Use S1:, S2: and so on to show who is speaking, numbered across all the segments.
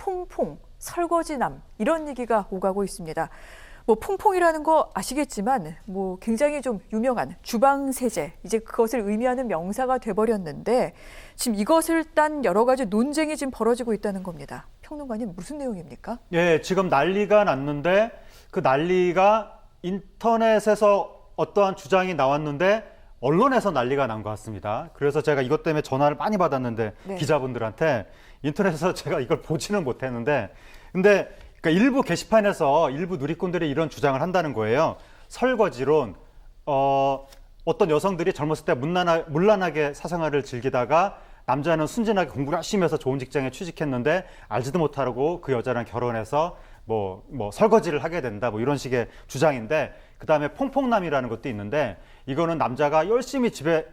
S1: 퐁퐁, 설거지남 이런 얘기가 오가고 있습니다. 뭐 퐁퐁이라는 거 아시겠지만 뭐 굉장히 좀 유명한 주방 세제, 이제 그것을 의미하는 명사가 돼버렸는데 지금 이것을 딴 여러 가지 논쟁이 지금 벌어지고 있다는 겁니다. 평론가님 무슨 내용입니까?
S2: 예, 지금 난리가 났는데 그 난리가 인터넷에서 어떠한 주장이 나왔는데 언론에서 난리가 난 것 같습니다. 그래서 제가 이것 때문에 전화를 많이 받았는데
S1: 네.
S2: 기자분들한테 인터넷에서 제가 이걸 보지는 못했는데 근데 그러니까 일부 게시판에서 일부 누리꾼들이 이런 주장을 한다는 거예요. 설거지론, 어떤 여성들이 젊었을 때 문란하게 사생활을 즐기다가 남자는 순진하게 공부를 열심히 해서 좋은 직장에 취직했는데 알지도 못하고 그 여자랑 결혼해서 뭐 설거지를 하게 된다 뭐 이런 식의 주장인데 그다음에 퐁퐁남이라는 것도 있는데 이거는 남자가 열심히 집에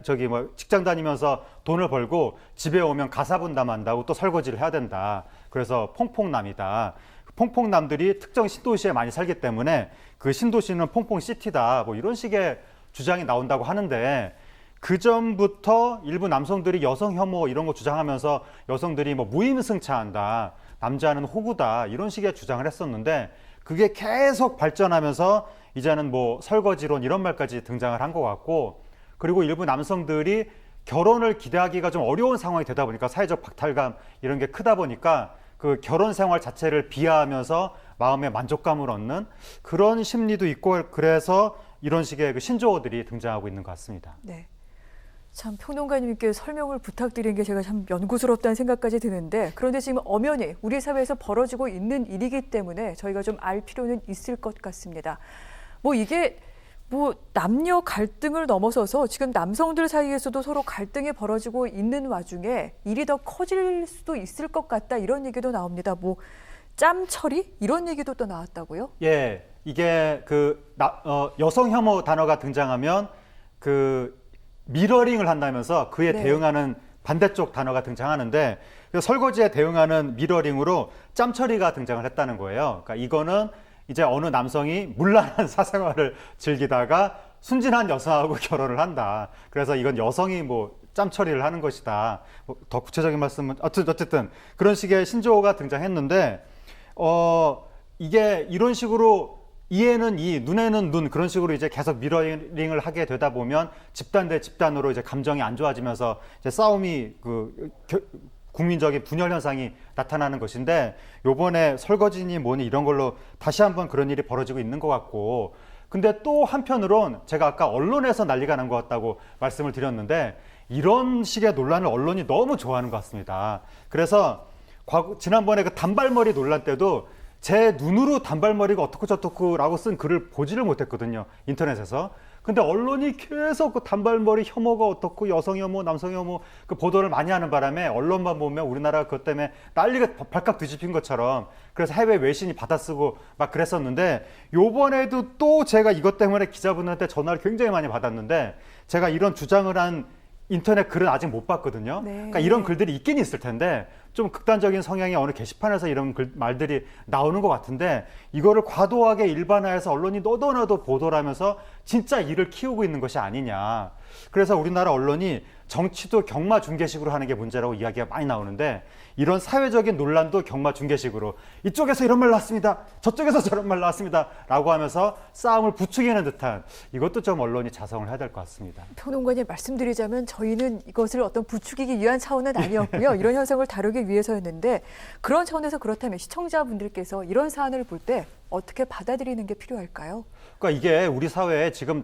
S2: 직장 다니면서 돈을 벌고 집에 오면 가사분담한다고 또 설거지를 해야 된다. 그래서 퐁퐁남이다. 퐁퐁남들이 특정 신도시에 많이 살기 때문에 그 신도시는 퐁퐁시티다. 뭐 이런 식의 주장이 나온다고 하는데 그 전부터 일부 남성들이 여성 혐오 이런 거 주장하면서 여성들이 뭐 무임승차한다. 남자는 호구다. 이런 식의 주장을 했었는데 그게 계속 발전하면서 이제는 뭐 설거지론 이런 말까지 등장을 한 것 같고 그리고 일부 남성들이 결혼을 기대하기가 좀 어려운 상황이 되다 보니까 사회적 박탈감 이런 게 크다 보니까 그 결혼 생활 자체를 비하하면서 마음의 만족감을 얻는 그런 심리도 있고 그래서 이런 식의 그 신조어들이 등장하고 있는 것 같습니다.
S1: 네. 참 평론가님께 설명을 부탁드린 게 제가 참 연구스럽다는 생각까지 드는데 그런데 지금 엄연히 우리 사회에서 벌어지고 있는 일이기 때문에 저희가 좀 알 필요는 있을 것 같습니다. 뭐 이게 뭐 남녀 갈등을 넘어서서 지금 남성들 사이에서도 서로 갈등이 벌어지고 있는 와중에 일이 더 커질 수도 있을 것 같다 이런 얘기도 나옵니다. 뭐 짬 처리 이런 얘기도 또 나왔다고요?
S2: 예, 이게 여성 혐오 단어가 등장하면 그 미러링을 한다면서 그에
S1: 네.
S2: 대응하는 반대쪽 단어가 등장하는데 설거지에 대응하는 미러링으로 짬 처리가 등장을 했다는 거예요. 그러니까 이거는 이제 어느 남성이 문란한 사생활을 즐기다가 순진한 여성하고 결혼을 한다. 그래서 이건 여성이 뭐 짬 처리를 하는 것이다. 더 구체적인 말씀은 어쨌든 그런 식의 신조어가 등장했는데 이게 이런 식으로 이에는 이, 눈에는 눈 그런 식으로 이제 계속 미러링을 하게 되다 보면 집단 대 집단으로 이제 감정이 안 좋아지면서 이제 싸움이 국민적인 분열 현상이 나타나는 것인데 요번에 설거지니 뭐니 이런 걸로 다시 한번 그런 일이 벌어지고 있는 것 같고 근데 또 한편으론 제가 아까 언론에서 난리가 난 것 같다고 말씀을 드렸는데 이런 식의 논란을 언론이 너무 좋아하는 것 같습니다. 그래서 지난번에 그 단발머리 논란 때도 제 눈으로 단발머리가 어떻고 저떻고라고 쓴 글을 보지를 못했거든요. 인터넷에서. 근데 언론이 계속 그 단발머리 혐오가 어떻고 여성 혐오, 남성 혐오 그 보도를 많이 하는 바람에 언론만 보면 우리나라가 그것 때문에 난리가 발칵 뒤집힌 것처럼 그래서 해외 외신이 받아쓰고 막 그랬었는데 요번에도 또 제가 이것 때문에 기자분들한테 전화를 굉장히 많이 받았는데 제가 이런 주장을 한 인터넷 글은 아직 못 봤거든요.
S1: 네.
S2: 그러니까 이런 글들이 있긴 있을 텐데 좀 극단적인 성향의 어느 게시판에서 이런 말들이 나오는 것 같은데 이거를 과도하게 일반화해서 언론이 너도나도 보도를 하면서 진짜 일을 키우고 있는 것이 아니냐. 그래서 우리나라 언론이 정치도 경마 중계식으로 하는 게 문제라고 이야기가 많이 나오는데 이런 사회적인 논란도 경마 중계식으로 이쪽에서 이런 말 나왔습니다. 저쪽에서 저런 말 나왔습니다. 라고 하면서 싸움을 부추기는 듯한 이것도 좀 언론이 자성을 해야 될 것 같습니다.
S1: 평론가님 말씀드리자면 저희는 이것을 어떤 부추기기 위한 차원은 아니었고요. 이런 현상을 다루기 위해서였는데 그런 차원에서 그렇다면 시청자분들께서 이런 사안을 볼 때 어떻게 받아들이는 게 필요할까요?
S2: 그러니까 이게 우리 사회에 지금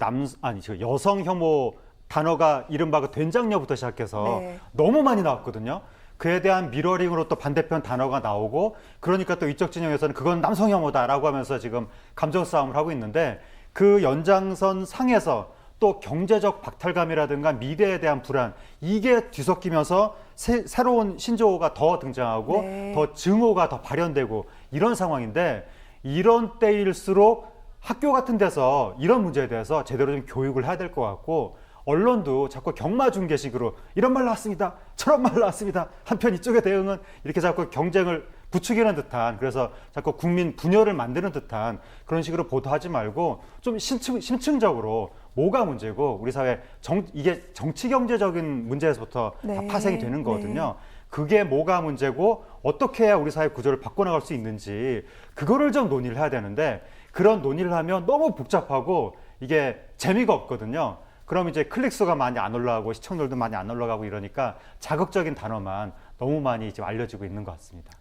S2: 지금 여성 혐오 단어가 이른바 그 된장녀부터 시작해서
S1: 네.
S2: 너무 많이 나왔거든요. 그에 대한 미러링으로 또 반대편 단어가 나오고 그러니까 또 이쪽 진영에서는 그건 남성 혐오다라고 하면서 지금 감정 싸움을 하고 있는데 그 연장선 상에서 또 경제적 박탈감이라든가 미래에 대한 불안 이게 뒤섞이면서 새로운 신조어가 더 등장하고
S1: 네.
S2: 더 증오가 더 발현되고 이런 상황인데 이런 때일수록 학교 같은 데서 이런 문제에 대해서 제대로 좀 교육을 해야 될 것 같고 언론도 자꾸 경마 중계식으로 이런 말 나왔습니다. 저런 말 나왔습니다. 한편 이쪽의 대응은 이렇게 자꾸 경쟁을 부추기는 듯한 그래서 자꾸 국민 분열을 만드는 듯한 그런 식으로 보도하지 말고 좀 심층적으로 뭐가 문제고 우리 사회 이게 정치 경제적인 문제에서부터
S1: 네.
S2: 다 파생이 되는 거거든요.
S1: 네.
S2: 그게 뭐가 문제고 어떻게 해야 우리 사회 구조를 바꿔나갈 수 있는지 그거를 좀 논의를 해야 되는데 그런 논의를 하면 너무 복잡하고 이게 재미가 없거든요. 그럼 이제 클릭수가 많이 안 올라가고 시청률도 많이 안 올라가고 이러니까 자극적인 단어만 너무 많이 지금 알려지고 있는 것 같습니다.